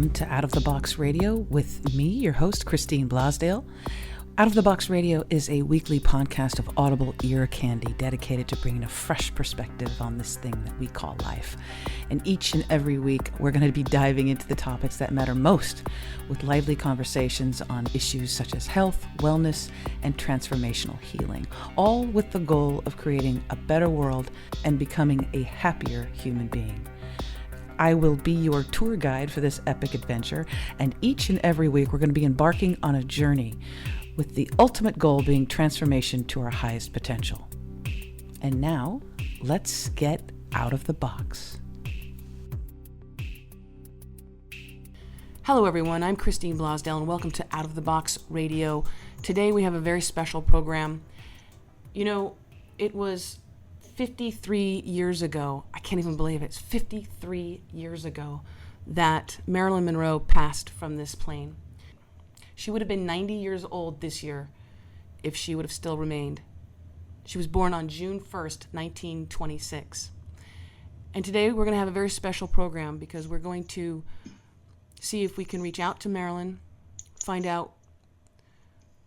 welcome to Out of the Box Radio with me, your host, Christine Blasdale. Out of the Box Radio is a weekly podcast of audible ear candy dedicated to bringing a fresh perspective on this thing that we call life. And each and every week, we're going to be diving into the topics that matter most with lively conversations on issues such as health, wellness, and transformational healing, all with the goal of creating a better world and becoming a happier human being. I will be your tour guide for this epic adventure, and each and every week we're going to be embarking on a journey with the ultimate goal being transformation to our highest potential. And now, let's get out of the box. Hello everyone, I'm Christine Blasdale and welcome to Out of the Box Radio. Today we have a very special program. You know, it was 53 years ago, I can't even believe it's 53 years ago, that Marilyn Monroe passed from this plane. She would have been 90 years old this year if she would have still remained. She was born on June 1st, 1926. And today we're going to have a very special program because we're going to see if we can reach out to Marilyn, find out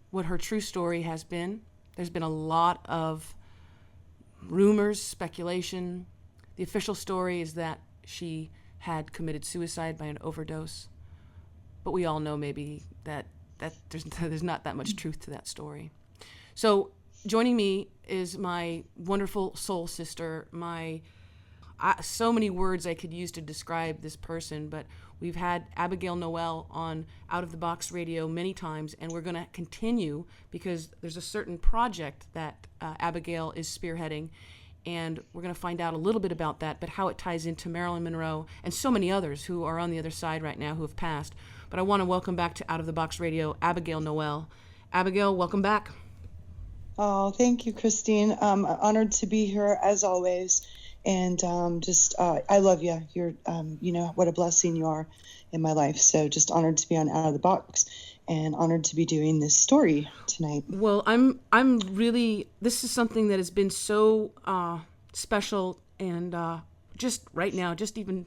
what her true story has been. There's been a lot of rumors, speculation. The official story is that she had committed suicide by an overdose. But we all know maybe that there's not that much truth to that story. So joining me is my wonderful soul sister, so many words I could use to describe this person, but we've had Abigail Noel on Out of the Box Radio many times, and we're going to continue because there's a certain project that Abigail is spearheading, and we're going to find out a little bit about that, but how it ties into Marilyn Monroe and so many others who are on the other side right now who have passed. But I want to welcome back to Out of the Box Radio, Abigail Noel. Abigail, welcome back. Oh, thank you, Christine. I'm honored to be here as always. And I love you. You're, you know, what a blessing you are in my life. So just honored to be on Out of the Box and honored to be doing this story tonight. Well, I'm really, this is something that has been so special, and just right now, just even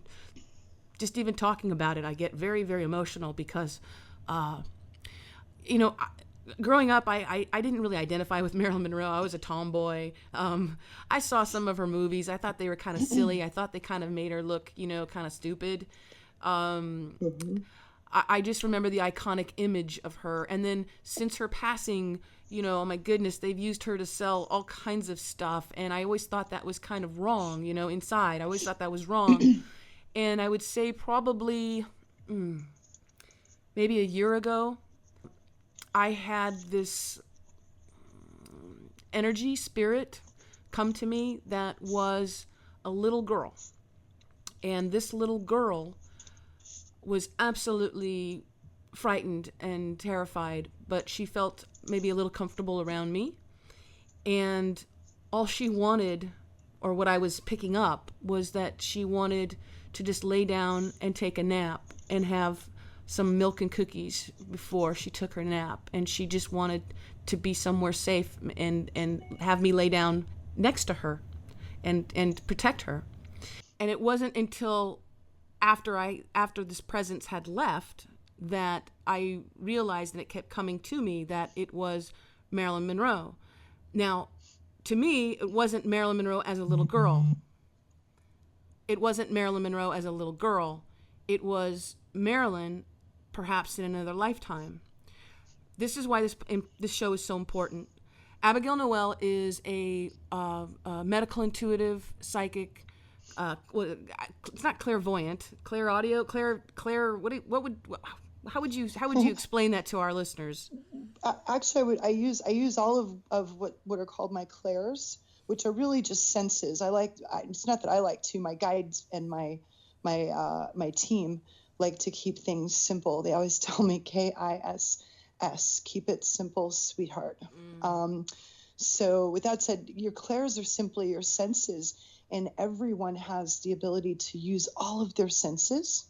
talking about it, I get very, very emotional because, you know, growing up, I didn't really identify with Marilyn Monroe. I was a tomboy. I saw some of her movies. I thought they were kind of silly. I thought they kind of made her look, you know, kind of stupid. I just remember the iconic image of her. And then since her passing, you know, oh my goodness, they've used her to sell all kinds of stuff. And I always thought that was kind of wrong, you know, inside. I always thought that was wrong. And I would say probably maybe a year ago, I had this energy, spirit come to me that was a little girl. And this little girl was absolutely frightened and terrified, but she felt maybe a little comfortable around me. And all she wanted, or what I was picking up, was that she wanted to just lay down and take a nap and have some milk and cookies before she took her nap. And she just wanted to be somewhere safe and have me lay down next to her and protect her. And it wasn't until after this presence had left that I realized, and it kept coming to me, that it was Marilyn Monroe. Now, to me, it wasn't Marilyn Monroe as a little girl. It wasn't Marilyn Monroe as a little girl. It was Marilyn, perhaps in another lifetime. This is why this show is so important. Abigail Noel is a medical intuitive psychic. Well, it's not clairvoyant, clairaudio, how would you explain that to our listeners? Actually, I use all of what are called my clairs, which are really just senses. It's not that I like to. My guides and my team like to keep things simple. They always tell me KISS, keep it simple, sweetheart. So with that said, your clairs are simply your senses, and everyone has the ability to use all of their senses.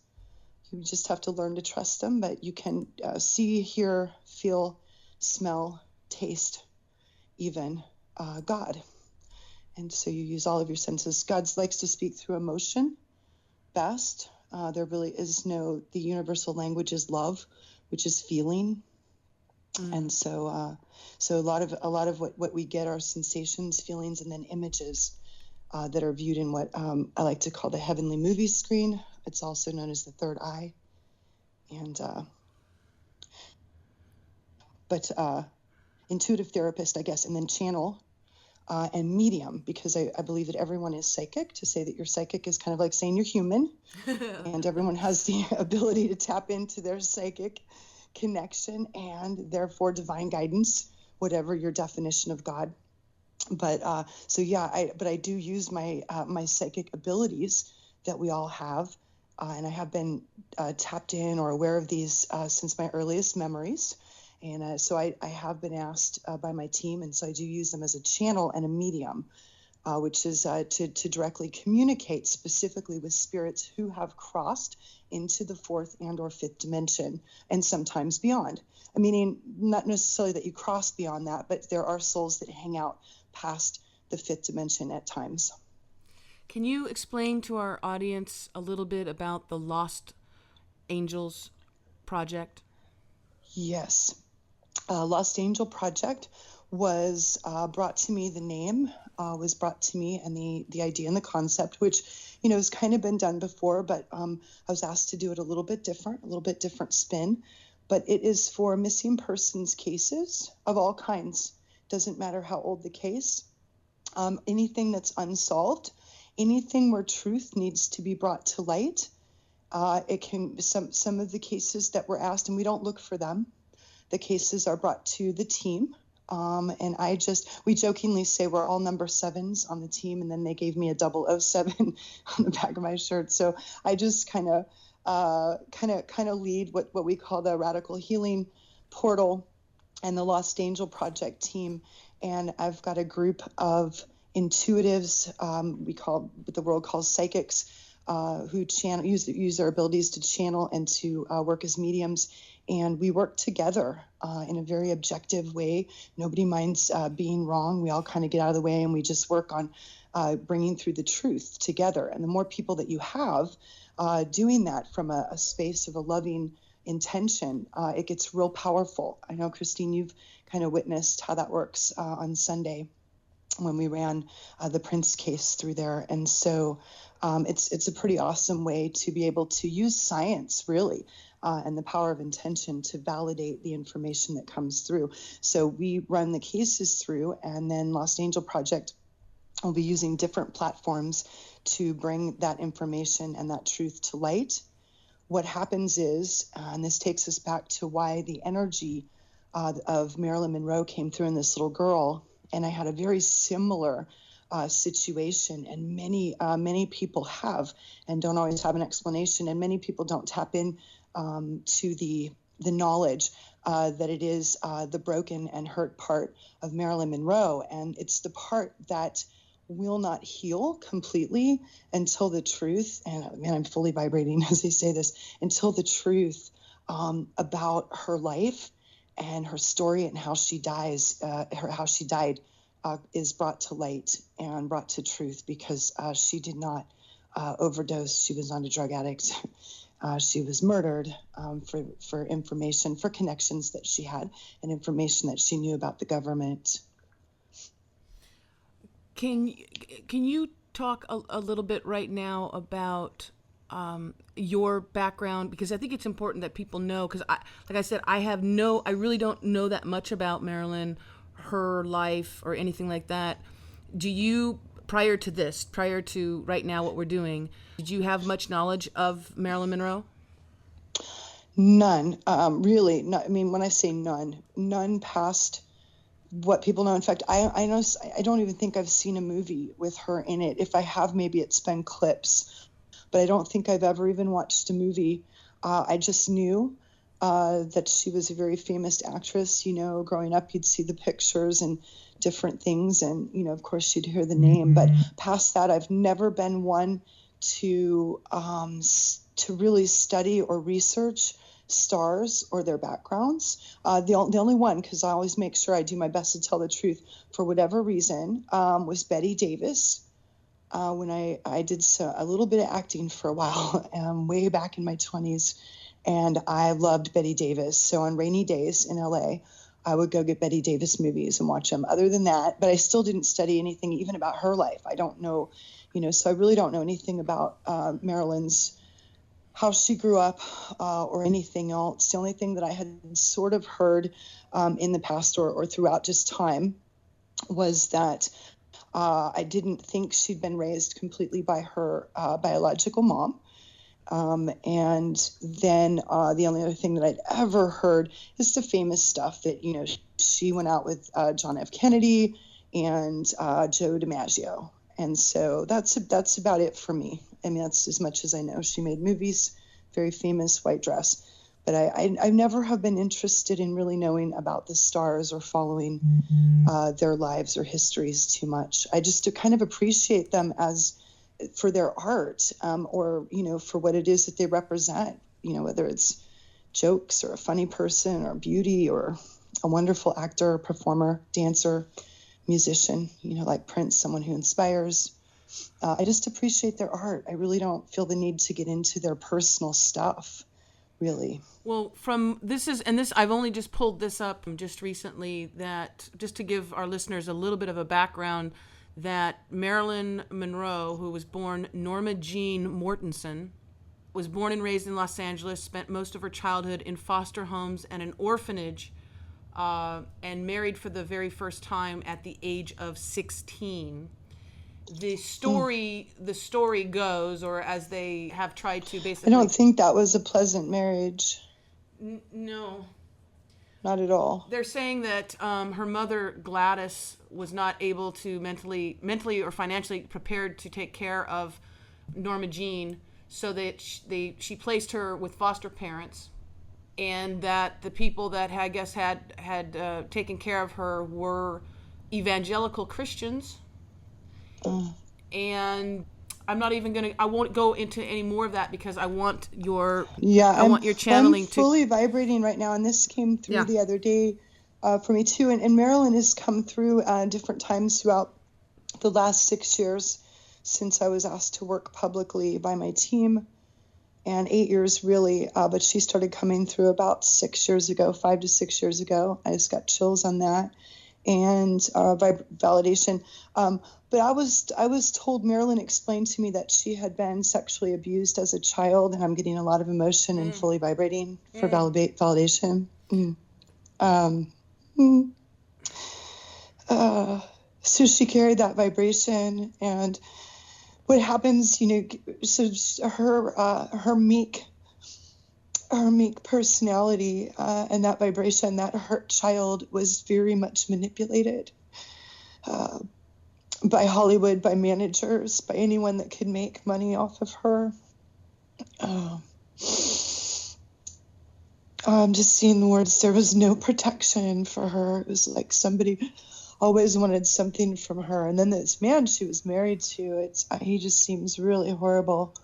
You just have to learn to trust them, but you can see, hear, feel, smell, taste, even God. And so you use all of your senses. God likes to speak through emotion best. There really is the universal language is love, which is feeling. And so a lot of what we get are sensations, feelings, and then images that are viewed in what I like to call the heavenly movie screen. It's also known as the third eye. And but intuitive therapist, I guess, and then channel and medium, because I believe that everyone is psychic. To say that you're psychic is kind of like saying you're human, and everyone has the ability to tap into their psychic connection and therefore divine guidance, whatever your definition of God. But I do use my psychic abilities that we all have, and I have been tapped in or aware of these since my earliest memories. And so I have been asked by my team, and so I do use them as a channel and a medium, which is to directly communicate specifically with spirits who have crossed into the fourth and or fifth dimension, and sometimes beyond. Meaning not necessarily that you cross beyond that, but there are souls that hang out past the fifth dimension at times. Can you explain to our audience a little bit about the Lost Angels Project? Yes. Lost Angel Project was brought to me, the name was brought to me, and the idea and the concept, which, has kind of been done before, but I was asked to do it a little bit different spin. But it is for missing persons cases of all kinds. Doesn't matter how old the case. Anything that's unsolved, anything where truth needs to be brought to light. It can some of the cases that were asked, and we don't look for them. The cases are brought to the team. And we jokingly say we're all number 7s on the team, and then they gave me a 007 on the back of my shirt. So I just kind of lead what we call the Radical Healing Portal and the Lost Angel Project team. And I've got a group of intuitives, what the world calls psychics, who use their abilities to channel and to work as mediums. And we work together in a very objective way. Nobody minds being wrong. We all kind of get out of the way, and we just work on bringing through the truth together. And the more people that you have doing that from a space of a loving intention, it gets real powerful. I know, Christine, you've kind of witnessed how that works on Sunday when we ran the Prince case through there. And so it's a pretty awesome way to be able to use science, really, and the power of intention to validate the information that comes through. So we run the cases through, and then Lost Angel Project will be using different platforms to bring that information and that truth to light. What happens is, and this takes us back to why the energy of Marilyn Monroe came through in this little girl, and I had a very similar situation, and many people have and don't always have an explanation, and many people don't tap in to the knowledge that it is the broken and hurt part of Marilyn Monroe, and it's the part that will not heal completely until the truth, and man, I'm fully vibrating as I say this, until the truth about her life and her story and how she died is brought to light and brought to truth, because she did not overdose. She was not a drug addict. She was murdered for information, for connections that she had and information that she knew about the government. Can you talk a little bit right now about your background? Because I think it's important that people know, because like I said, I really don't know that much about Marilyn, her life, or anything like that. Do you, prior to right now what we're doing, did you have much knowledge of Marilyn Monroe? None, really. Not, I mean, when I say none past what people know. In fact, I know, I don't even think I've seen a movie with her in it. If I have, maybe it's been clips, but I don't think I've ever even watched a movie. I just knew that she was a very famous actress. Growing up, you'd see the pictures and different things, and of course you'd hear the name. But past that, I've never been one to really study or research stars or their backgrounds. The only one, because I always make sure I do my best to tell the truth, for whatever reason, was Betty Davis. when I did a little bit of acting for a while, way back in my 20s, and I loved Bette Davis. So on rainy days in LA, I would go get Bette Davis movies and watch them. Other than that, but I still didn't study anything even about her life. I don't know, so I really don't know anything about Marilyn's, how she grew up or anything else. The only thing that I had sort of heard in the past or throughout just time was that I didn't think she'd been raised completely by her biological mom. And then the only other thing that I'd ever heard is the famous stuff that, she went out with John F. Kennedy and Joe DiMaggio. And so that's about it for me. I mean, that's as much as I know. She made movies, very famous, White Dress. But I never have been interested in really knowing about the stars or following their lives or histories too much. I just kind of appreciate them for their art or, for what it is that they represent, whether it's jokes or a funny person or beauty or a wonderful actor, performer, dancer, musician, like Prince, someone who inspires. I just appreciate their art. I really don't feel the need to get into their personal stuff, really. Well, I've only just pulled this up just recently, that just to give our listeners a little bit of a background, that Marilyn Monroe, who was born Norma Jean Mortensen, was born and raised in Los Angeles, spent most of her childhood in foster homes and an orphanage, and married for the very first time at the age of 16. The story goes, or as they have tried to basically... I don't think that was a pleasant marriage. No. Not at all. They're saying that her mother, Gladys, was not able to mentally or financially prepared to take care of Norma Jean, so that she placed her with foster parents, and that the people that had taken care of her were evangelical Christians. And I won't go into any more of that because I want your channeling. I'm fully vibrating right now, and this came through the other day for me too. And Marilyn has come through different times throughout the last 6 years since I was asked to work publicly by my team, and 8 years really. But she started coming through about 6 years ago, 5 to 6 years ago. I just got chills on that. And validation. But I was told, Marilyn explained to me that she had been sexually abused as a child, and I'm getting a lot of emotion and fully vibrating for validation. So she carried that vibration, and what happens, so her meek personality and that vibration, that her child was very much manipulated by Hollywood, by managers, by anyone that could make money off of her. I'm just seeing the words, there was no protection for her. It was like somebody always wanted something from her. And then this man she was married to, he just seems really horrible.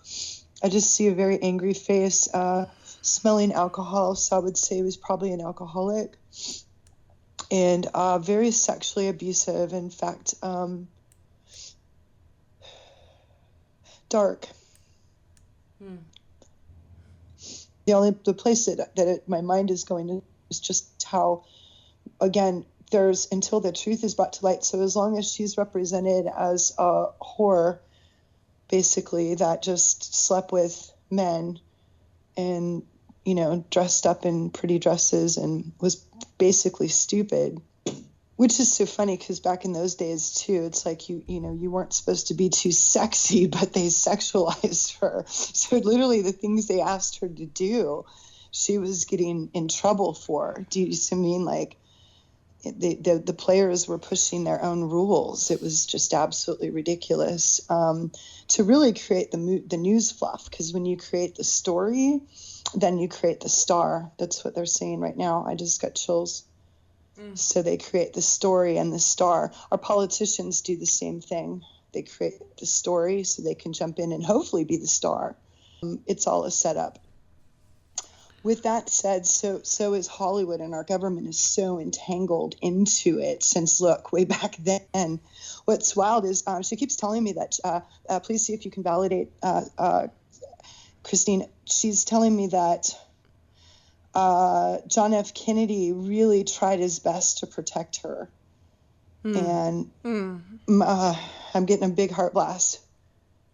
I just see a very angry face, smelling alcohol, so I would say he was probably an alcoholic, and very sexually abusive. In fact, dark. The place that my mind is going to is just how, again, until the truth is brought to light. So as long as she's represented as a whore, basically, that just slept with men and, dressed up in pretty dresses and was basically stupid, which is so funny because back in those days too, it's like you weren't supposed to be too sexy, but they sexualized her. So literally the things they asked her to do, she was getting in trouble for. Do you see what I mean? Like the players were pushing their own rules. It was just absolutely ridiculous to really create the news fluff, because when you create the story, then you create the star. That's what they're saying right now. I just got chills. So they create the story and the star. Our politicians do the same thing. They create the story so they can jump in and hopefully be the star. It's all a setup. With that said, so is Hollywood, and our government is so entangled into it since, look, way back then. What's wild is she keeps telling me that, please see if you can validate, Christine. She's telling me that John F. Kennedy really tried his best to protect her. And I'm getting a big heart blast.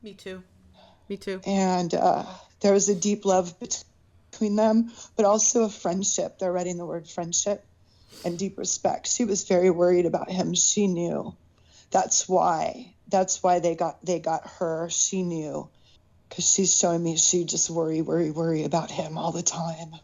Me too. Me too. And there was a deep love between them, but also a friendship. They're writing the word friendship and deep respect. She was very worried about him. She knew. That's why they got her. She knew, because she's showing me she just worry about him all the time.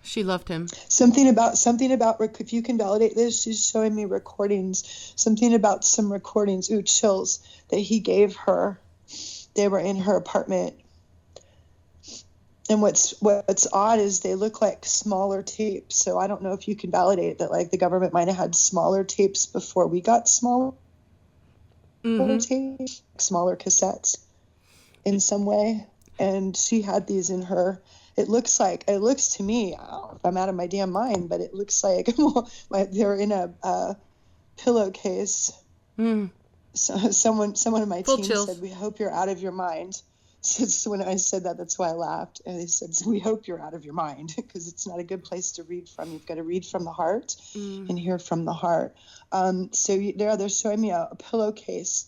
She loved him. Something about if you can validate this, she's showing me recordings. Something about some recordings. Ooh, chills, that he gave her. They were in her apartment. And what's odd is they look like smaller tapes. So I don't know if you can validate that, like, the government might have had smaller tapes before we got smaller tapes, smaller cassettes in some way. And she had these in her. It looks to me, I don't know if I'm out of my damn mind, but it looks like they're in a pillowcase. So someone in my team said, "We hope you're out of your mind." So when I said that, that's why I laughed. And they said, "We hope you're out of your mind," because it's not a good place to read from. You've got to read from the heart and hear from the heart. So they're showing me a pillowcase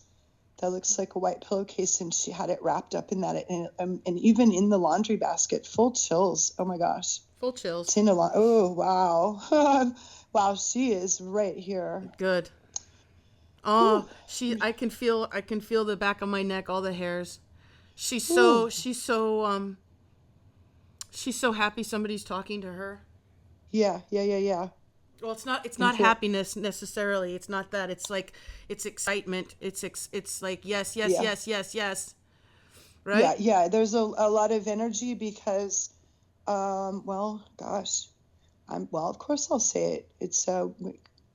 that looks like a white pillowcase, and she had it wrapped up in that, and even in the laundry basket. Full chills. Oh my gosh. Full chills. It's in oh wow. Wow, she is right here. Good. Oh, I can feel the back of my neck, all the hairs. She's so happy somebody's talking to her. Yeah. Well, it's not happiness necessarily. It's not that. It's like, it's excitement. It's like, yes. Right? Yeah. There's a lot of energy because, well, gosh, of course I'll say it. It's,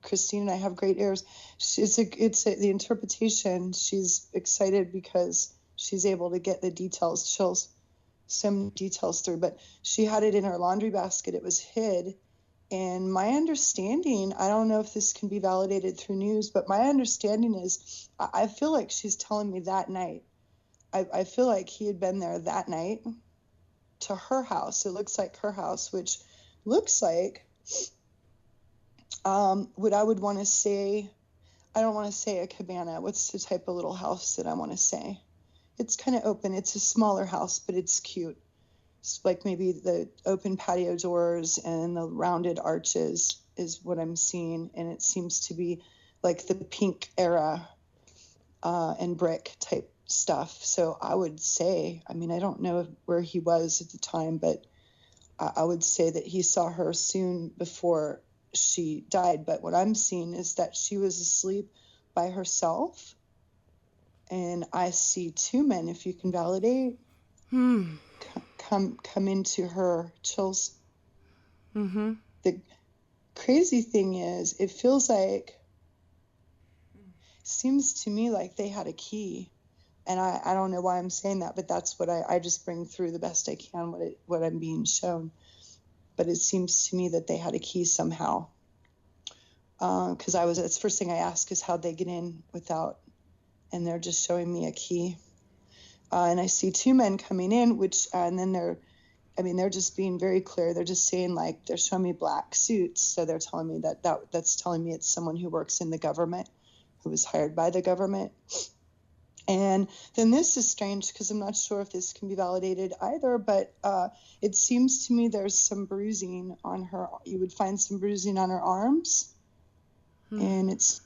Christine and I have great ears. The interpretation. She's excited because she's able to get the details, chills, some details through, but she had it in her laundry basket. It was hid. And my understanding, I don't know if this can be validated through news, but my understanding is, I feel like she's telling me that night. I feel like he had been there that night to her house. It looks like her house, which looks like what I would want to say. I don't want to say a cabana. What's the type of little house that I want to say? It's kind of open. It's a smaller house, but it's cute. It's like maybe the open patio doors and the rounded arches is what I'm seeing. And it seems to be like the pink era and brick type stuff. So I would say, I mean, I don't know where he was at the time, but I would say that he saw her soon before she died. But what I'm seeing is that she was asleep by herself. And I see two men, if you can validate, come into her, chills. The crazy thing is, it seems to me like they had a key. And I don't know why I'm saying that, but that's what I just bring through the best I can, what I'm being shown. But it seems to me that they had a key somehow. Because that's the first thing I ask is how'd they get in without, and they're just showing me a key. And I see two men coming in, and then they're just being very clear. They're just saying, like, they're showing me black suits. So they're telling me that's telling me it's someone who works in the government, who was hired by the government. And then this is strange because I'm not sure if this can be validated either, but it seems to me there's some bruising on her. You would find some bruising on her arms, and it's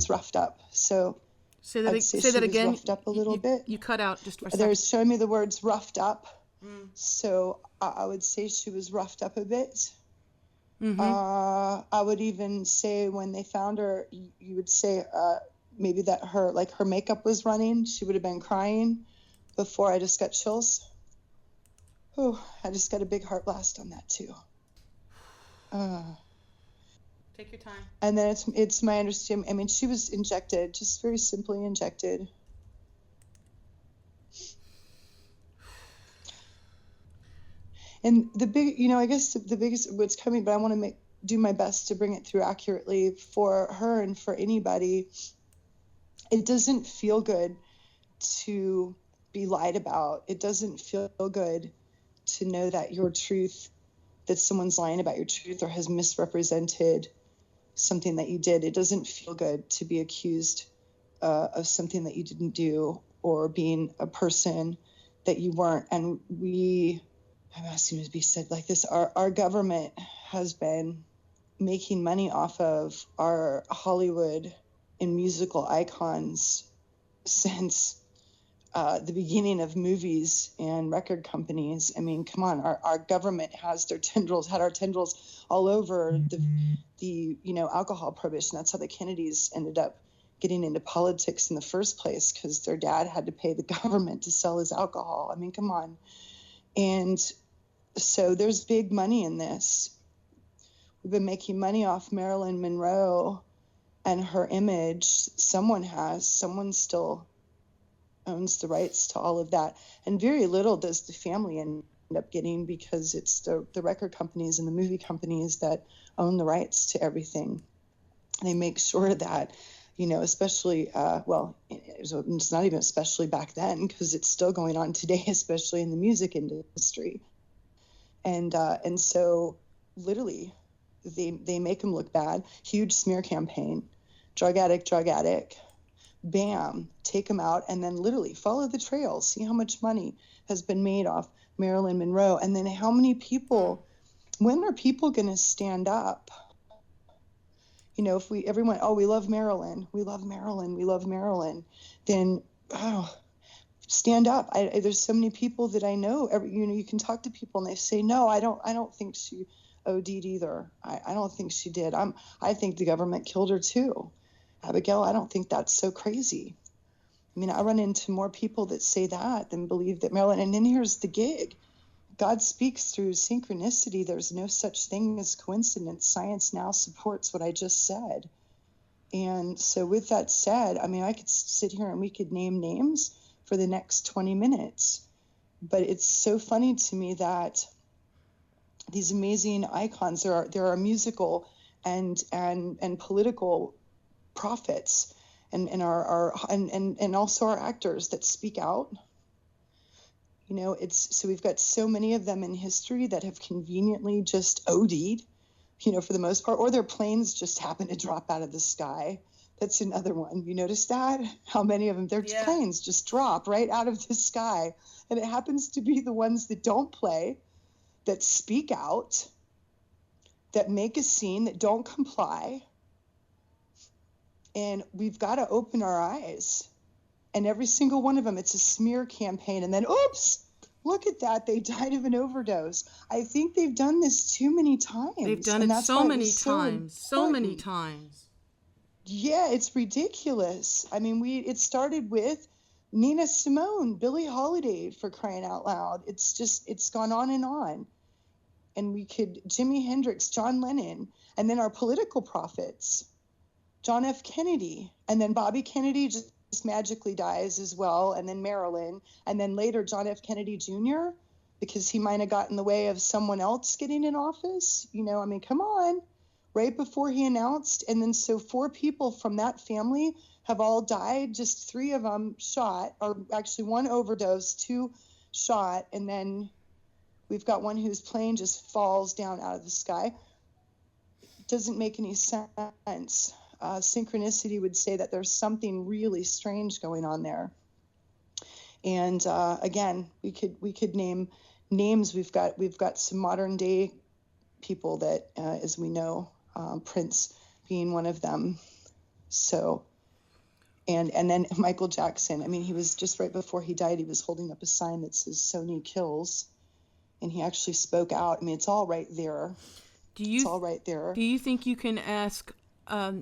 roughed up. So say that again. Roughed up a little bit. You cut out just for a second. They're showing me the words roughed up. So I would say she was roughed up a bit. I would even say when they found her, you would say maybe that her makeup was running. She would have been crying before. I just got chills. Oh, I just got a big heart blast on that too. Take your time. And then it's my understanding. I mean, she was injected, just very simply injected. And the big, I guess the biggest what's coming, but I want to do my best to bring it through accurately for her and for anybody. It doesn't feel good to be lied about. It doesn't feel good to know that your truth, that someone's lying about your truth or has misrepresented something that you did. It doesn't feel good to be accused of something that you didn't do or being a person that you weren't. And I'm asking to be said like this, our government has been making money off of our Hollywood and musical icons since the beginning of movies and record companies. I mean, come on, our government has had our tendrils all over the alcohol prohibition. That's how the Kennedys ended up getting into politics in the first place, because their dad had to pay the government to sell his alcohol. I mean, come on. And so there's big money in this. We've been making money off Marilyn Monroe and her image. Someone still owns the rights to all of that. And very little does the family end up getting, because it's the record companies and the movie companies that own the rights to everything. They make sure that, especially, it's not even especially back then, because it's still going on today, especially in the music industry. And so literally they make them look bad. Huge smear campaign, drug addict, bam, take them out, and then literally follow the trail. See how much money has been made off Marilyn Monroe. And then how many people, when are people going to stand up? If we love Marilyn, then stand up. There's so many people that I know, you can talk to people and they say, no, I don't think she OD'd either. I don't think she did. I think the government killed her too. Abigail, I don't think that's so crazy. I mean, I run into more people that say that than believe that Marilyn. And then here's the gig. God speaks through synchronicity. There's no such thing as coincidence. Science now supports what I just said. And so with that said, I mean, I could sit here and we could name names for the next 20 minutes. But it's so funny to me that these amazing icons, there are musical and political prophets and also our actors that speak out. So we've got so many of them in history that have conveniently just OD'd, for the most part, or their planes just happen to drop out of the sky. That's another one. You notice that? How many of them, their planes just drop right out of the sky. And it happens to be the ones that don't play, that speak out, that make a scene, that don't comply. And we've got to open our eyes. And every single one of them, it's a smear campaign. And then, oops, look at that. They died of an overdose. I think they've done this too many times. They've done it so many times. Yeah, it's ridiculous. I mean, it started with Nina Simone, Billie Holiday, for crying out loud. It's gone on. And Jimi Hendrix, John Lennon, and then our political prophets, John F. Kennedy, and then Bobby Kennedy just magically dies as well, and then Marilyn, and then later John F. Kennedy Jr., because he might have got in the way of someone else getting in office. I mean, come on. Right before he announced, and then so 4 people from that family have all died, just 3 of them shot, or actually 1 overdose, 2 shot, and then we've got one whose plane just falls down out of the sky. It doesn't make any sense. Synchronicity would say that there's something really strange going on there. And again, we could name names. We've got some modern day people that, as we know, Prince being one of them. So, and then Michael Jackson. I mean, he was just right before he died, he was holding up a sign that says "Sony kills," and he actually spoke out. I mean, it's all right there. It's all right there. Do you think you can ask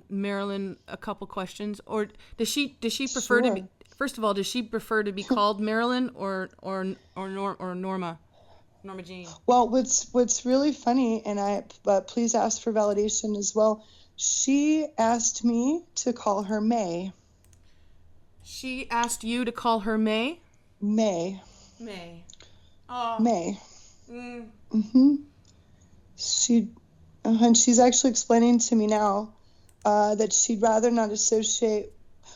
Marilyn a couple questions, or does she prefer to be? First of all, does she prefer to be called Marilyn or Norma Jean? Well, what's really funny, and please ask for validation as well. She asked me to call her May. She asked you to call her May? May. May. Oh. May. Mm. Mm-hmm. And she's actually explaining to me now that she'd rather not associate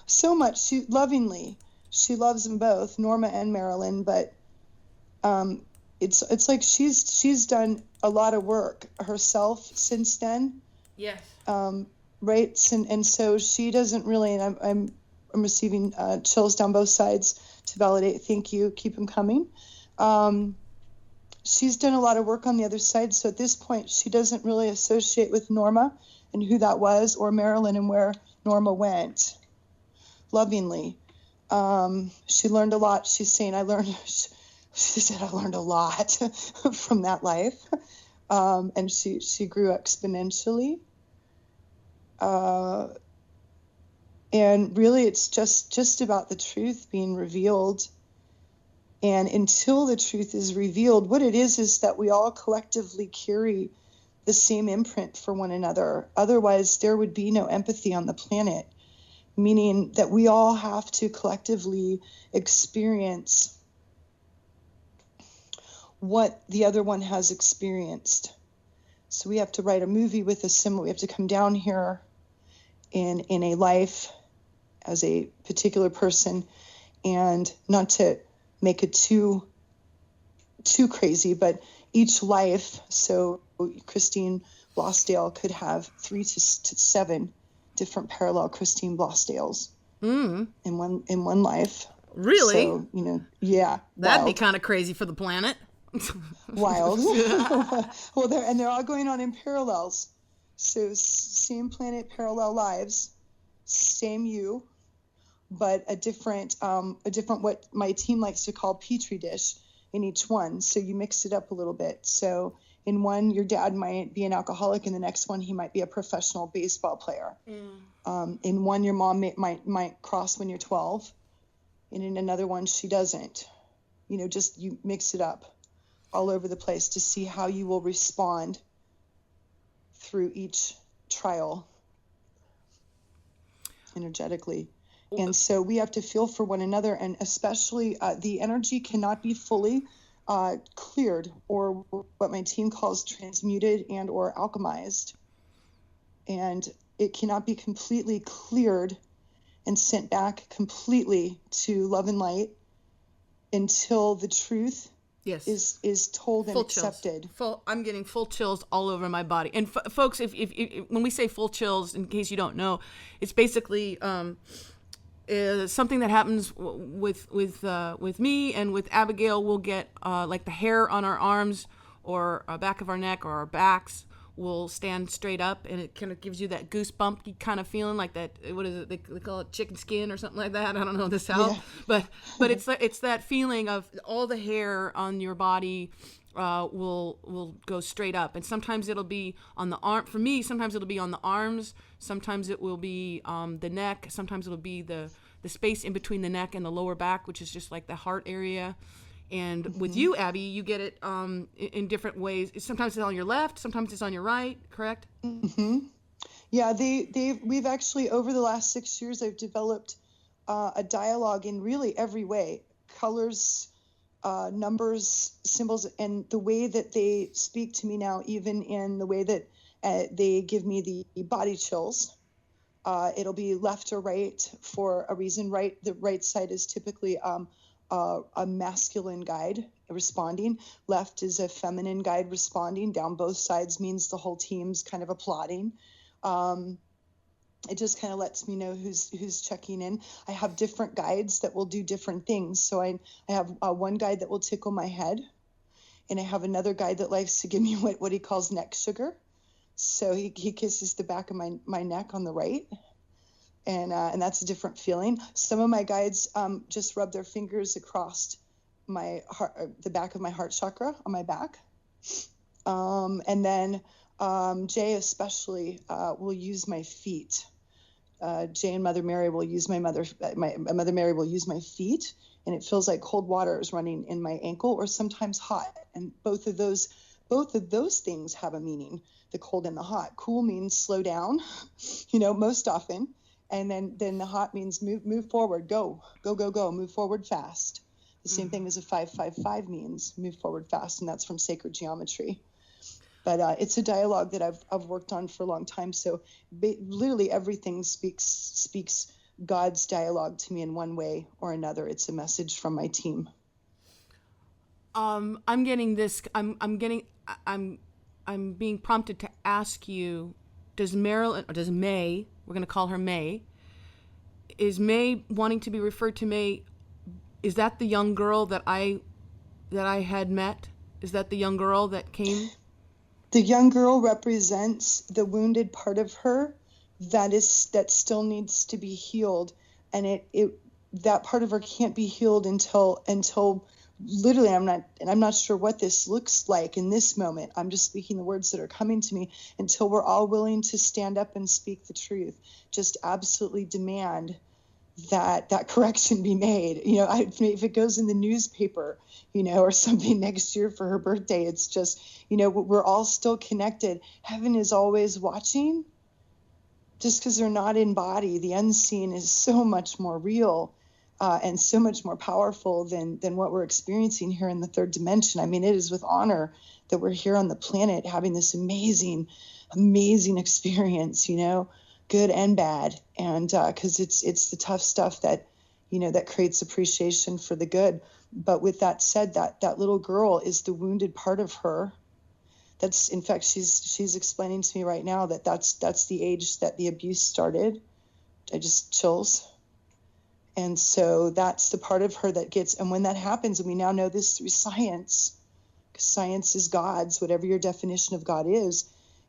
so much. She loves them both, Norma and Marilyn, but it's like she's done a lot of work herself since then. Yes. Right, and so she doesn't really. And I'm receiving chills down both sides to validate. Thank you. Keep them coming. She's done a lot of work on the other side, so at this point she doesn't really associate with Norma and who that was, or Marilyn and where Norma went. Lovingly, she learned a lot. She's saying she said I learned a lot from that life, and she grew exponentially. And really it's just about the truth being revealed. And until the truth is revealed, what it is that we all collectively carry the same imprint for one another. Otherwise, there would be no empathy on the planet, meaning that we all have to collectively experience what the other one has experienced. So we have to write a movie with a similar, we have to come down here in a life as a particular person, and not to make it too crazy, but each life, so Christine Blosdale could have 3 to 7 different parallel Christine Blosdales in one life. Really? So, yeah. That'd be kind of crazy for the planet. Wild. Well, they're all going on in parallels. So same planet, parallel lives, same you, but a different what my team likes to call petri dish in each one. So you mix it up a little bit. So in one, your dad might be an alcoholic, and the next one he might be a professional baseball player. In one, your mom might cross when you're 12, and in another one she doesn't. Just you mix it up all over the place to see how you will respond through each trial energetically. And so we have to feel for one another, and especially the energy cannot be fully cleared, or what my team calls transmuted and or alchemized. And it cannot be completely cleared and sent back completely to love and light until the truth is told and accepted. I'm getting full chills all over my body. And folks, if when we say full chills, in case you don't know, it's basically something that happens with me and with Abigail. We'll get like the hair on our arms or back of our neck or our backs will stand straight up, and it kind of gives you that goosebump kind of feeling, like that. What is it? They call it chicken skin or something like that. I don't know the South, but it's that feeling of all the hair on your body will go straight up, and sometimes it'll be on the arm. For me, sometimes it'll be on the arms. Sometimes it will be the neck. Sometimes it'll be the space in between the neck and the lower back, which is just like the heart area. And with you, Abby, you get it in different ways. Sometimes it's on your left, sometimes it's on your right, correct? Mm-hmm. Yeah, we've actually, over the last 6 years, I've developed a dialogue in really every way. Colors, numbers, symbols, and the way that they speak to me now, even in the way that they give me the body chills. It'll be left or right for a reason. The right side is typically a masculine guide responding. Left is a feminine guide responding. Down both sides means the whole team's kind of applauding. It just kind of lets me know who's checking in. I have different guides that will do different things. So I have one guide that will tickle my head, and I have another guide that likes to give me what he calls neck sugar. So he kisses the back of my neck on the right. And that's a different feeling. Some of my guides just rub their fingers across my heart, the back of my heart chakra on my back. And then Jay especially will use my feet. Jay and Mother Mary will use my Mother Mary will use my feet, and it feels like cold water is running in my ankle, or sometimes hot. And both of those both of those things have a meaning, the cold and the hot. Cool means slow down, you know, most often. And then the hot means move forward, go, move forward fast. The same thing as a 5-5-5 means, move forward fast, and that's from sacred geometry. But it's a dialogue that I've worked on for a long time. So literally everything speaks God's dialogue to me in one way or another. It's a message from my team. I'm getting this. I'm being prompted to ask you: does Marilyn, or does May? We're going to call her May. Is May wanting to be referred to May? Is that the young girl that I had met? Is that the young girl that came? The young girl represents the wounded part of her that still needs to be healed, and that part of her can't be healed until literally I'm not sure what this looks like in this moment. I'm just speaking the words that are coming to me until we're all willing to stand up and speak the truth. Just absolutely demand that correction be made. You know, if it goes in the newspaper, you know, or something next year for her birthday, it's just, you know, we're all still connected. Heaven is always watching. Just because they're not in body, the unseen is so much more real and so much more powerful than what we're experiencing here in the third dimension. I mean, it is with honor that we're here on the planet having this amazing, amazing experience, you know, good and bad. And because it's the tough stuff that, you know, that creates appreciation for the good. But with that said, that little girl is the wounded part of her. That's, in fact, she's explaining to me right now that's the age that the abuse started. I just chills. And so that's the part of her that gets, and when that happens, and we now know this through science, because science is God's, whatever your definition of God is.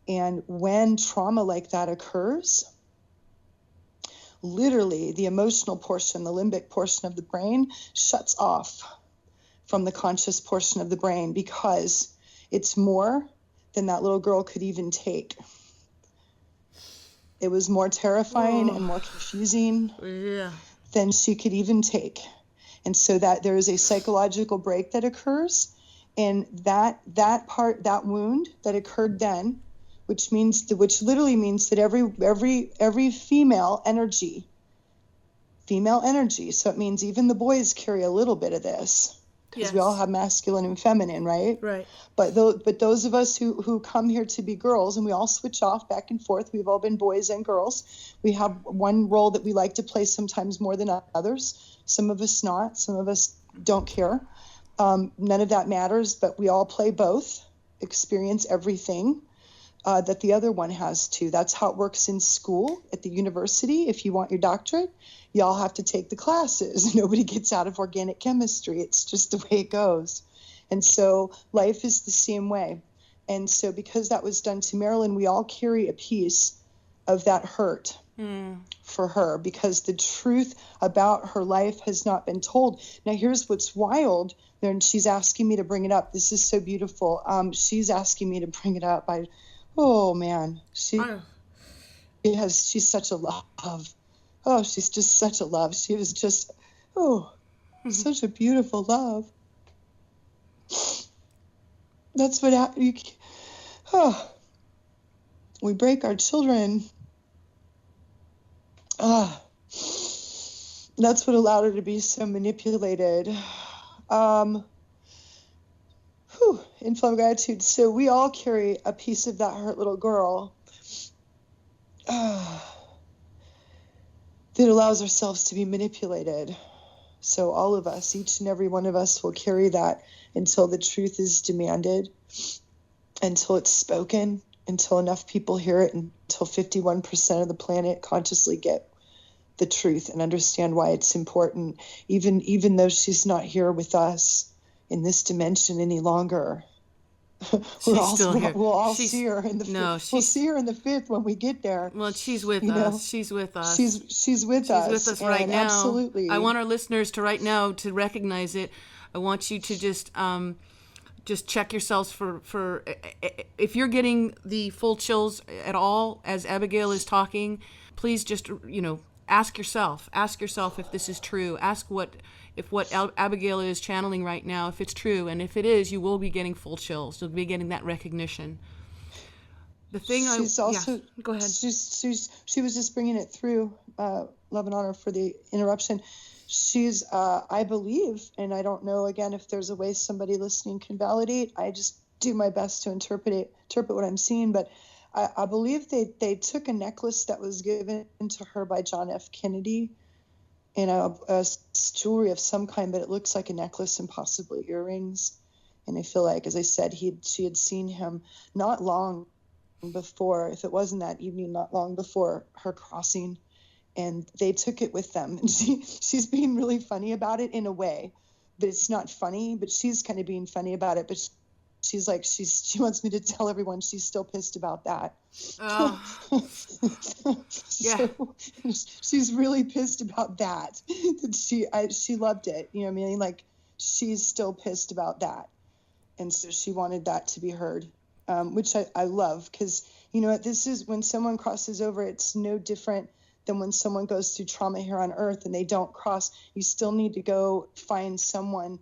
And when trauma like that occurs, literally the emotional portion, the limbic portion of the brain shuts off from the conscious portion of the brain because it's more than that little girl could even take. It was more terrifying and more confusing than she could even take. And so that there is a psychological break that occurs, and that wound that occurred then, which literally means that every female energy, so it means even the boys carry a little bit of this. Because we all have masculine and feminine, right? Right. But those of us who come here to be girls, and we all switch off back and forth. We've all been boys and girls. We have one role that we like to play sometimes more than others. Some of us not. Some of us don't care. None of that matters, but we all play both, experience everything that the other one has too. That's how it works in school, at the university. If you want your doctorate, y'all have to take the classes. Nobody gets out of organic chemistry. It's just the way it goes. And so life is the same way. And so because that was done to Marilyn, we all carry a piece of that hurt for her, because the truth about her life has not been told. Now, here's what's wild. And she's asking me to bring it up. This is so beautiful. She's asking me to bring it up. Oh man, she's such a love. Oh, she's just such a love. She was just, such a beautiful love. That's what happens. We break our children. That's what allowed her to be so manipulated. In flow of gratitude. So we all carry a piece of that hurt little girl that allows ourselves to be manipulated. So all of us, each and every one of us, will carry that until the truth is demanded, until it's spoken, until enough people hear it, until 51% of the planet consciously get the truth and understand why it's important, even though she's not here with us in this dimension any longer. We'll see her in the fifth. We'll see her in the fifth when we get there. Well, she's with us. She's with us. She's with us. She's with us right now. Absolutely. I want our listeners to right now to recognize it. I want you to just check yourselves for if you're getting the full chills at all as Abigail is talking. Please just ask yourself if this is true. Ask what if what Abigail is channeling right now, if it's true, and if it is, you will be getting full chills. You'll be getting that recognition. The thing she's also go ahead. She was just bringing it through. Love and honor for the interruption. She's I believe, and I don't know again if there's a way somebody listening can validate. I just do my best to interpret what I'm seeing, but I believe they took a necklace that was given to her by John F. Kennedy, and a jewelry of some kind, but it looks like a necklace and possibly earrings. And I feel like, as I said, she had seen him not long before, if it wasn't that evening, not long before her crossing, and they took it with them. And she's being really funny about it in a way, but it's not funny, but she's kind of being funny about it. But she's like, she wants me to tell everyone she's still pissed about that. Yeah. So she's really pissed about that. She loved it. You know what I mean? Like, she's still pissed about that. And so she wanted that to be heard. Which I love, because, you know, this is when someone crosses over, it's no different than when someone goes through trauma here on earth and they don't cross. You still need to go find someone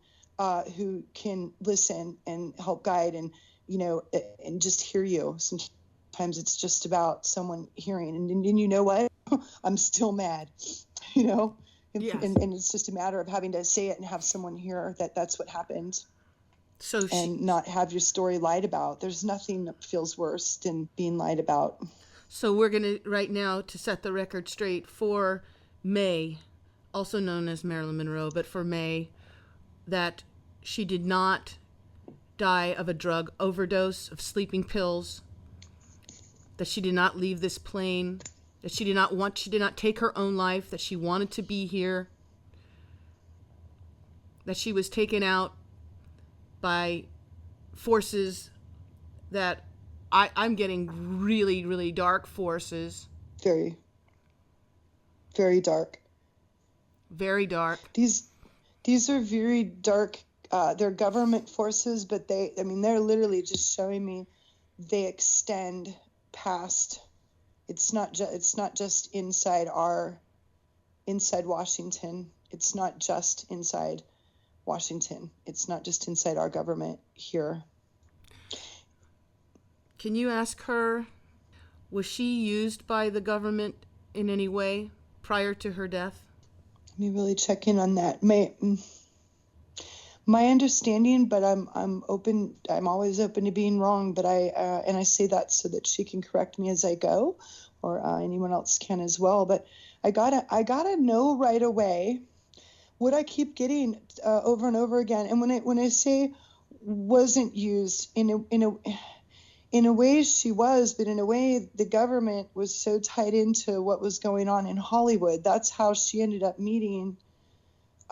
who can listen and help guide and, you know, and just hear you. Sometimes it's just about someone hearing. And you know what? I'm still mad, you know? Yes. And it's just a matter of having to say it and have someone hear that's what happened. And not have your story lied about. There's nothing that feels worse than being lied about. So we're going to, right now, to set the record straight, for May, also known as Marilyn Monroe, but for May, that she did not die of a drug overdose, of sleeping pills, that she did not leave this plane, that she did not take her own life, that she wanted to be here, that she was taken out by forces that I'm getting really, really dark forces. Very, very dark. Very dark. These are very dark. They're government forces, but they're literally just showing me they extend past. It's not just inside Washington. It's not just inside Washington. It's not just inside our government here. Can you ask her, was she used by the government in any way prior to her death? Let me really check in on that. My understanding, but I'm open. I'm always open to being wrong. But I say that so that she can correct me as I go, or anyone else can as well. But I gotta know right away what I keep getting over and over again. And when I say wasn't used, in a way she was, but in a way the government was so tied into what was going on in Hollywood. That's how she ended up meeting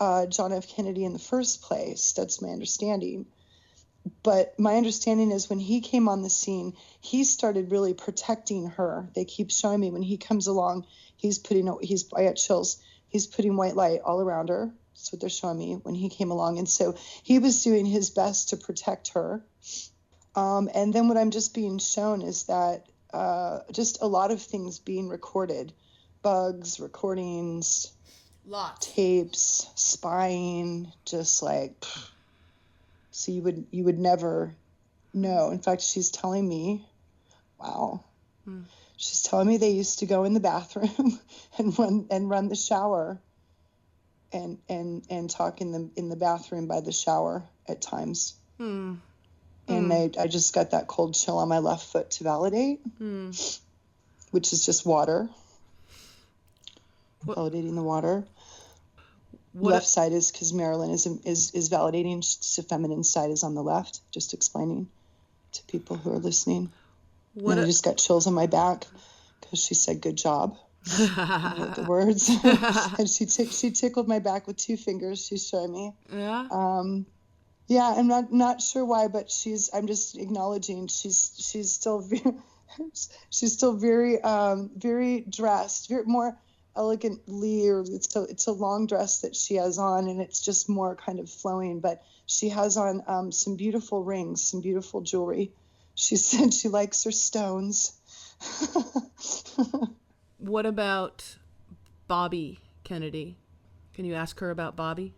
John F. Kennedy in the first place. That's my understanding. But my understanding is when he came on the scene, he started really protecting her. They keep showing me when he comes along, I got chills. He's putting white light all around her. That's what they're showing me when he came along. And so he was doing his best to protect her. And then what I'm just being shown is that just a lot of things being recorded, bugs, recordings, tapes, spying, just like, so you would never know. In fact, she's telling me, wow. She's telling me they used to go in the bathroom and run the shower and talk in the bathroom by the shower at times. And I just got that cold chill on my left foot to validate, which is just water. Validating the water. Left side is because Marilyn is validating. The feminine side is on the left. Just explaining to people who are listening. And I just got chills on my back because she said "good job." I wrote the words, and she tickled my back with 2 fingers. She's showing me. Yeah. Yeah, I'm not sure why, but I'm just acknowledging she's still very very dressed, very more elegantly, or it's a long dress that she has on, and it's just more kind of flowing, but she has on some beautiful rings, some beautiful jewelry. She said she likes her stones. What about Bobby Kennedy? Can you ask her about Bobby?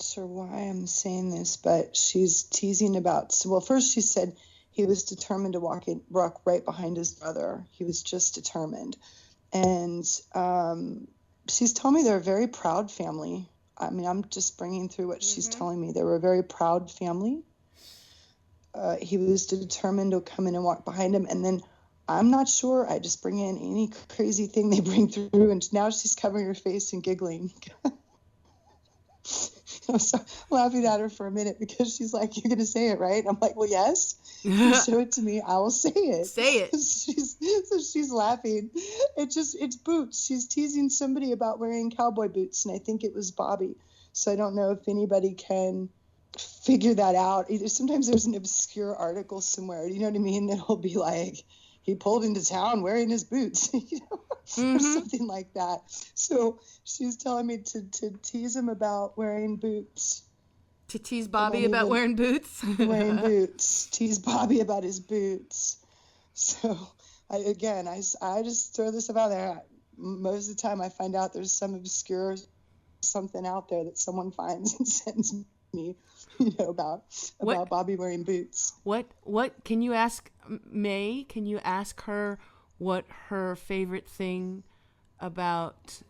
sure why I'm saying this, but she's teasing about, well, first she said he was determined to walk right behind his brother. He was just determined. And she's telling me they're a very proud family. I mean, I'm just bringing through what she's telling me. They were a very proud family. He was determined to come in and walk behind him. And then I'm not sure. I just bring in any crazy thing they bring through. And now she's covering her face and giggling. So I'm laughing at her for a minute because she's like, "You're going to say it, right?" I'm like, "Well, yes. If you show it to me, I will say it." Say it. She's laughing. It's boots. She's teasing somebody about wearing cowboy boots, and I think it was Bobby. So I don't know if anybody can figure that out. Either sometimes there's an obscure article somewhere, you know what I mean, that'll be like, he pulled into town wearing his boots, or something like that. So she's telling me to tease him about wearing boots. To tease Bobby about wearing boots? Wearing boots. Tease Bobby about his boots. So, I just throw this out there. Most of the time I find out there's some obscure something out there that someone finds and sends me, about Bobby wearing boots. What can you ask May? Can you ask her what her favorite thing about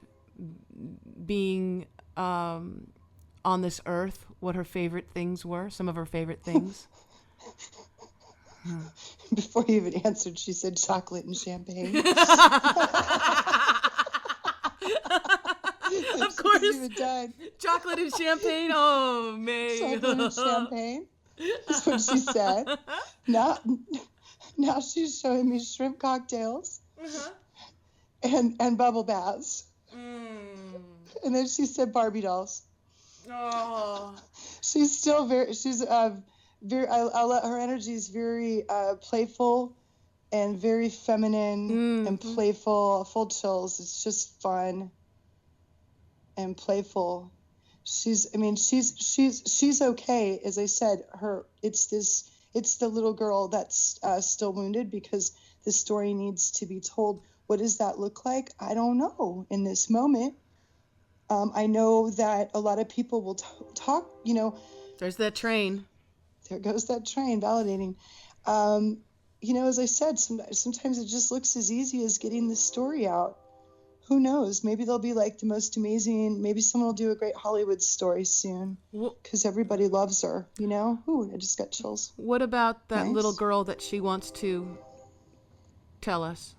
being on this earth, what her favorite things were, some of her favorite things? Before he even answered, she said chocolate and champagne. Of course. Chocolate and champagne. Oh, May. Chocolate and champagne. That's what she said. Now she's showing me shrimp cocktails and bubble baths. And then she said Barbie dolls. Oh. She's still very. Her energy is very playful and very feminine and playful. Full chills. It's just fun and playful. She's okay. As I said, it's the little girl that's still wounded because the story needs to be told. What does that look like? I don't know in this moment. I know that a lot of people will talk, There's that train. There goes that train, validating. As I said, sometimes it just looks as easy as getting the story out. Who knows? Maybe they'll be like the most amazing. Maybe someone will do a great Hollywood story soon because everybody loves her, Ooh, I just got chills. What about that little girl that she wants to tell us?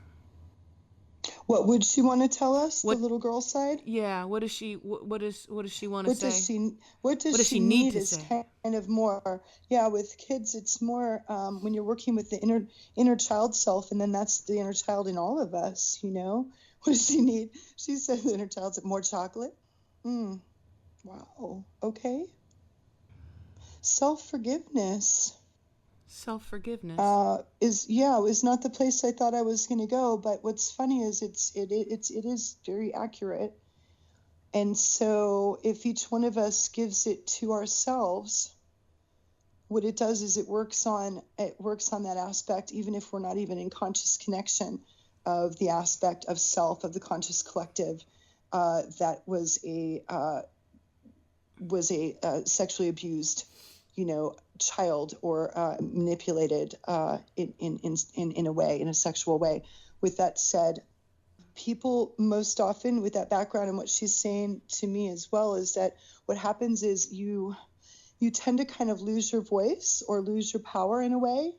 What would she want to tell us? The little girl side? Yeah. What does she want to say? What does she need to say? Kind of more. Yeah, with kids, it's more when you're working with the inner child self, and then that's the inner child in all of us. What does she need? She said the inner child said more chocolate. Wow. Okay. Self-forgiveness. Self-forgiveness is not the place I thought I was going to go, but what's funny is it is very accurate. And so if each one of us gives it to ourselves, what it does is it works on that aspect, even if we're not even in conscious connection of the aspect of self, of the conscious collective that was a sexually abused child or manipulated in a way, in a sexual way. With that said, people most often with that background and what she's saying to me as well is that what happens is you tend to kind of lose your voice or lose your power in a way,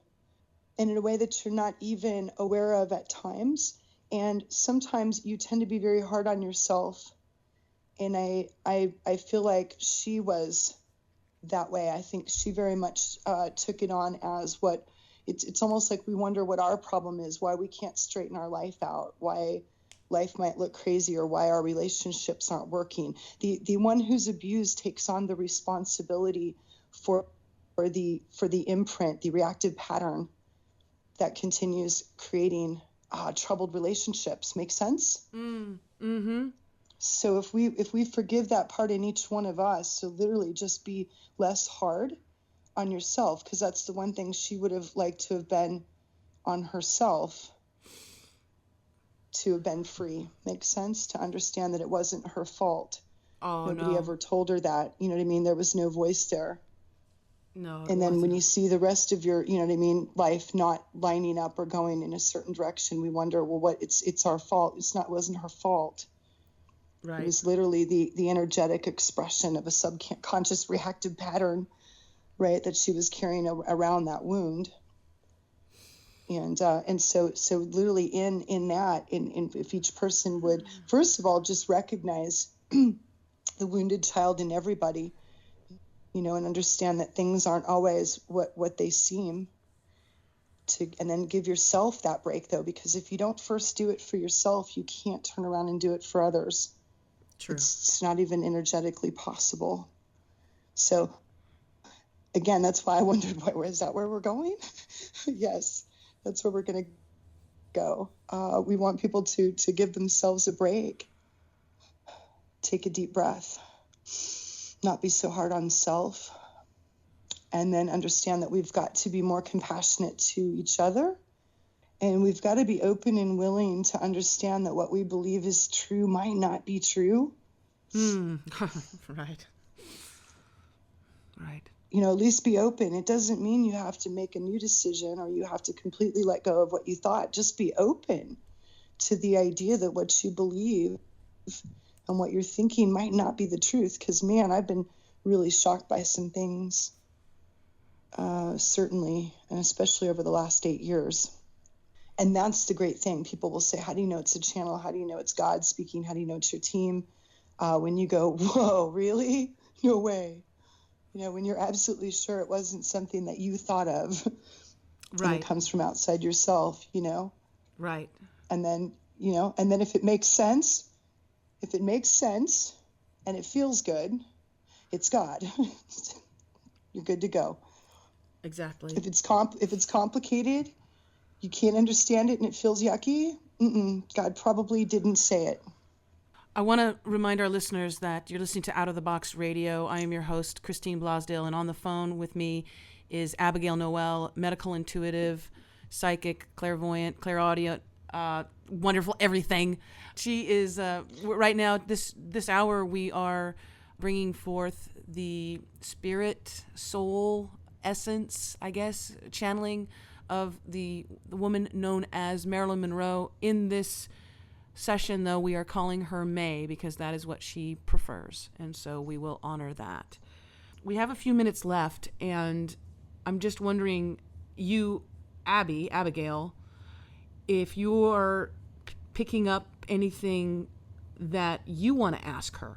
and in a way that you're not even aware of at times. And sometimes you tend to be very hard on yourself. And I feel like she was that way. I think she very much took it on as what it's almost like we wonder what our problem is, why we can't straighten our life out, why life might look crazy, or why our relationships aren't working. The one who's abused takes on the responsibility for the imprint, the reactive pattern that continues creating troubled relationships. Make sense? Mm-hmm. So if we forgive that part in each one of us, so literally just be less hard on yourself, because that's the one thing she would have liked to have been on herself, to have been free. Makes sense? To understand that it wasn't her fault. Oh, Nobody no. ever told her that. You know what I mean? There was no voice there. No, it And then when wasn't. you see the rest of your, you know what I mean, life not lining up or going in a certain direction, we wonder, well, what? It's our fault. It wasn't her fault. It Right. was literally the energetic expression of a subconscious reactive pattern, right, that she was carrying around that wound. And so literally in that, if each person would first of all just recognize the wounded child in everybody, you know, and understand that things aren't always what they seem to, and then give yourself that break though, because if you don't first do it for yourself, you can't turn around and do it for others. True. It's not even energetically possible. So again, that's why I wondered, is that where we're going? Yes, that's where we're going to go. We want people to give themselves a break. Take a deep breath, not be so hard on self, and then understand that we've got to be more compassionate to each other. And we've got to be open and willing to understand that what we believe is true might not be true. Right. Right. You know, at least be open. It doesn't mean you have to make a new decision or you have to completely let go of what you thought. Just be open to the idea that what you believe and what you're thinking might not be the truth. Because, man, I've been really shocked by some things, certainly, and especially over the last 8 years. And that's the great thing. People will say, how do you know it's a channel? How do you know it's God speaking? How do you know it's your team? When you go, whoa, really? No way. You know, when you're absolutely sure it wasn't something that you thought of, Right. and it comes from outside yourself, you know? Right. And then, you know, and then if it makes sense and it feels good, it's God. You're good to go. Exactly. If it's complicated, you can't understand it and it feels yucky, God probably didn't say it. I want to remind our listeners that you're listening to Out of the Box Radio. I am your host, Christine Blasdale, and on the phone with me is Abigail Noel, medical intuitive, psychic, clairvoyant, clairaudient, wonderful everything. She is, right now, this hour, we are bringing forth the spirit, soul, essence, I guess, channeling of the woman known as Marilyn Monroe. In this session, though, we are calling her May because that is what she prefers, and so we will honor that. We have a few minutes left, and I'm just wondering, you, Abigail, if you're picking up anything that you want to ask her.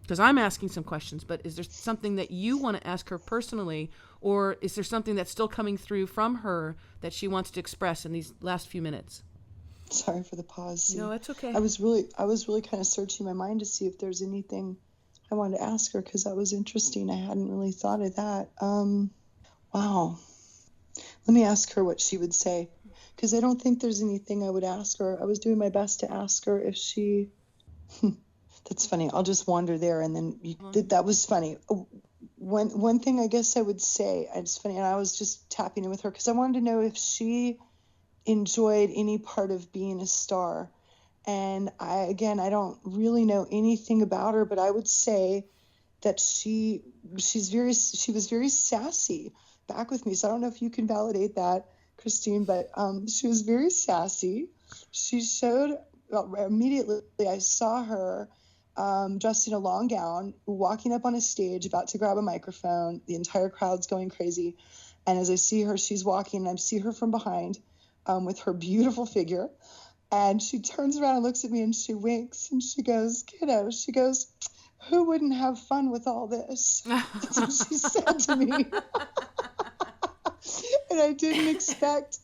Because I'm asking some questions, but is there something that you want to ask her personally, or is there something that's still coming through from her that she wants to express in these last few minutes? Sorry for the pause. See, no, it's okay. I was really kind of searching my mind to see if there's anything I wanted to ask her, because that was interesting. I hadn't really thought of that. Wow. Let me ask her what she would say, because I don't think there's anything I would ask her. I was doing my best to ask her if she... That's funny. I'll just wander there, and then that was funny. One thing I guess I would say, it's funny, and I was just tapping in with her because I wanted to know if she enjoyed any part of being a star. And I don't really know anything about her, but I would say that she was very sassy back with me. So I don't know if you can validate that, Christine, but she was very sassy. She showed, immediately I saw her dressed in a long gown, walking up on a stage, about to grab a microphone. The entire crowd's going crazy. And as I see her, she's walking, and I see her from behind with her beautiful figure. And she turns around and looks at me and she winks and she goes, kiddo, she goes, who wouldn't have fun with all this? That's what she said to me. And I didn't expect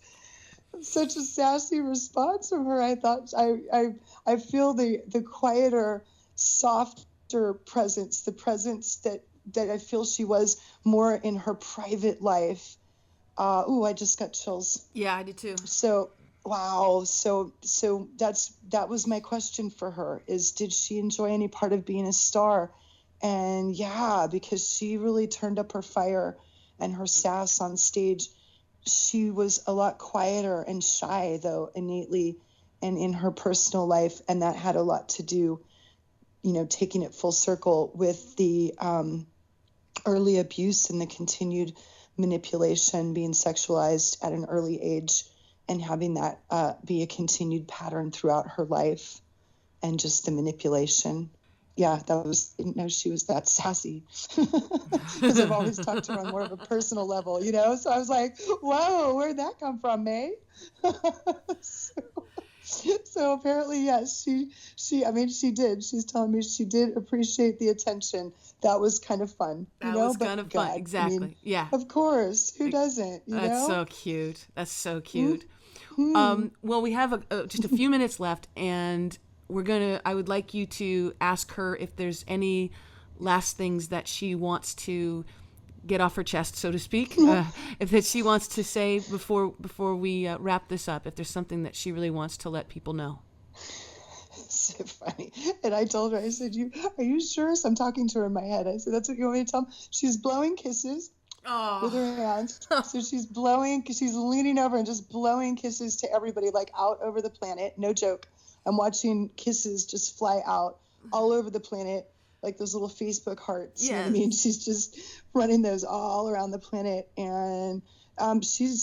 such a sassy response from her. I thought I feel the quieter, softer presence, the presence that I feel she was more in her private life. I just got chills. Yeah, I did too. So, wow. So that was my question for her, is did she enjoy any part of being a star? And yeah, because she really turned up her fire and her sass on stage. She was a lot quieter and shy, though, innately, and in her personal life. And that had a lot to do, taking it full circle with the early abuse and the continued manipulation, being sexualized at an early age, and having that be a continued pattern throughout her life, and just the manipulation. Yeah, didn't know she was that sassy, because I've always talked to her on more of a personal level, so I was like, whoa, where'd that come from, May? So apparently, yes, she did. She's telling me she did appreciate the attention. That was kind of fun. That was kind of fun. Exactly. Yeah. Of course. Who doesn't? That's so cute. That's so cute. Mm-hmm. Well, we have just a few minutes left, and I would like you to ask her if there's any last things that she wants to get off her chest, so to speak, if that she wants to say before we wrap this up, if there's something that she really wants to let people know. So funny. And I told her, I said, are you sure? So I'm talking to her in my head. I said, that's what you want me to tell them? She's blowing kisses with her hands. So she's leaning over and just blowing kisses to everybody, like out over the planet. No joke. I'm watching kisses just fly out all over the planet, like those little Facebook hearts. Yes. You know what I mean? She's just running those all around the planet. And she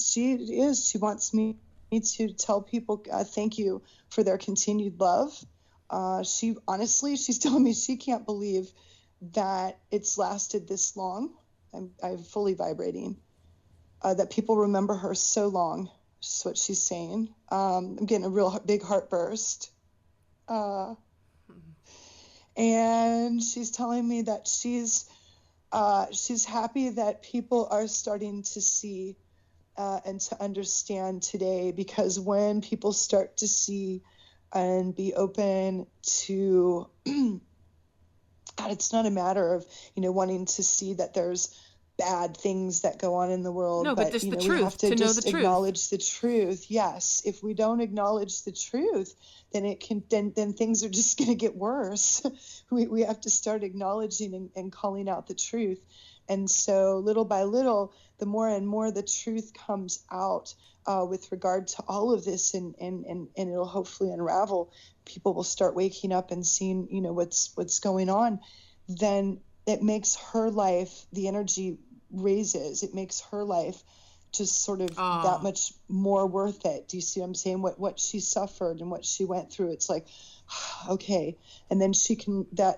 wants me to tell people thank you for their continued love. She's telling me she can't believe that it's lasted this long. I'm fully vibrating. That people remember her so long. Is what she's saying. I'm getting a real big heart burst. And she's telling me that she's happy that people are starting to see and to understand today, because when people start to see and be open to God, it's not a matter of wanting to see that there's bad things that go on in the world. No, but just the truth. We have to know just the truth. acknowledge the truth. Yes, if we don't acknowledge the truth, then then things are just going to get worse. We have to start acknowledging and calling out the truth. And so little by little, the more and more the truth comes out with regard to all of this, and it'll hopefully unravel. People will start waking up and seeing, what's going on. Then it makes her life, the energy raises. It makes her life just sort of that much more worth it. Do you see what I'm saying? What she suffered and what she went through. It's like, okay. And then she can, the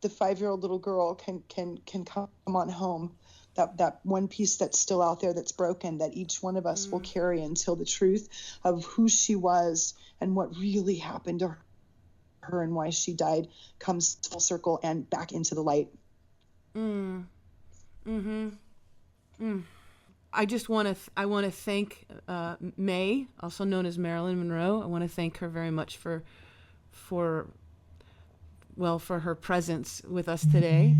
5-year-old little girl can come on home. That one piece that's still out there that's broken, that each one of us will carry until the truth of who she was and what really happened to her and why she died comes full circle and back into the light. I just want to thank May, also known as Marilyn Monroe. I want to thank her very much for her presence with us today.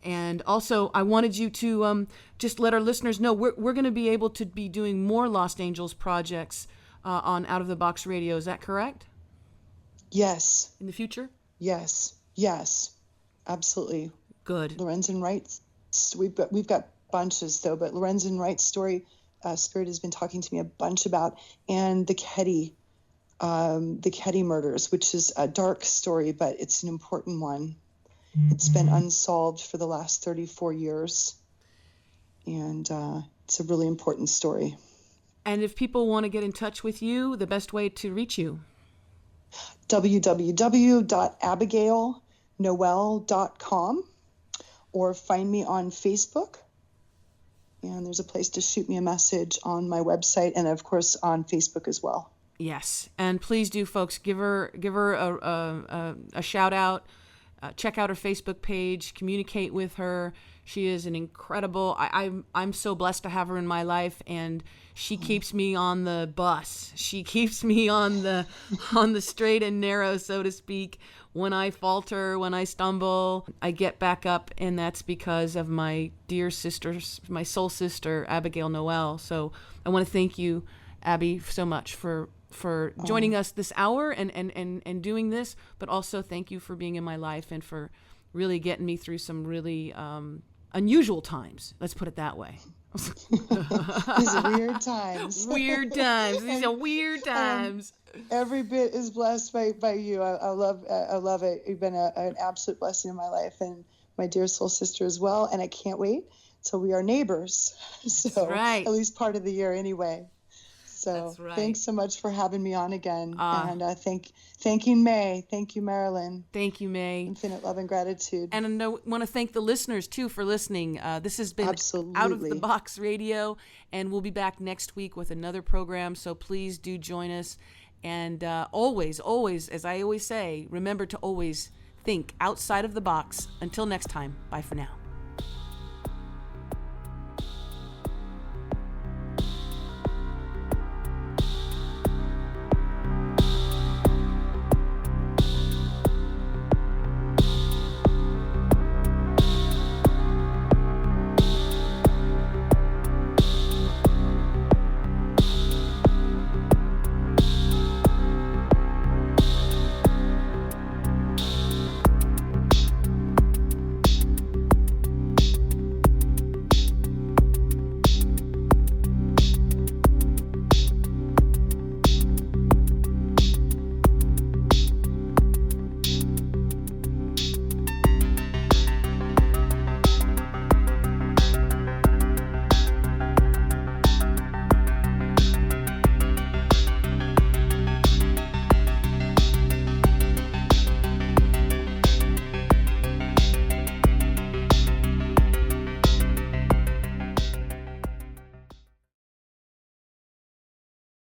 And also, I wanted you to just let our listeners know we're going to be able to be doing more Lost Angels projects on Out of the Box Radio. Is that correct? Yes. In the future? Yes, absolutely. Good. Lorenzen Wright's, we've got bunches though, but Lorenzen Wright's story, Spirit has been talking to me a bunch about, and the Ketty murders, which is a dark story, but it's an important one. It's been unsolved for the last 34 years, and it's a really important story. And if people want to get in touch with you, the best way to reach you? www.abigailnoel.com, or find me on Facebook. And there's a place to shoot me a message on my website, and of course on Facebook as well. Yes, and please do, folks, give her a shout out. Check out her Facebook page. Communicate with her. She is an incredible. I'm so blessed to have her in my life, and she keeps me on the bus. She keeps me on the straight and narrow, so to speak. When I falter, when I stumble, I get back up, and that's because of my dear sister, my soul sister, Abigail Noel. So I want to thank you, Abby, so much for joining us this hour and doing this, but also thank you for being in my life and for really getting me through some really unusual times. Let's put it that way. These are weird times. Weird times. These are weird times. every bit is blessed by you. I love it. You've been an absolute blessing in my life, and my dear soul sister as well. And I can't wait till we are neighbors. So right. at least part of the year anyway. So That's right. Thanks so much for having me on again. And thanking May. Thank you, Marilyn. Thank you, May. Infinite love and gratitude. And I want to thank the listeners, too, for listening. This has been Absolutely. Out of the Box Radio, and we'll be back next week with another program, so please do join us. And always, as I always say, remember to always think outside of the box. Until next time, bye for now.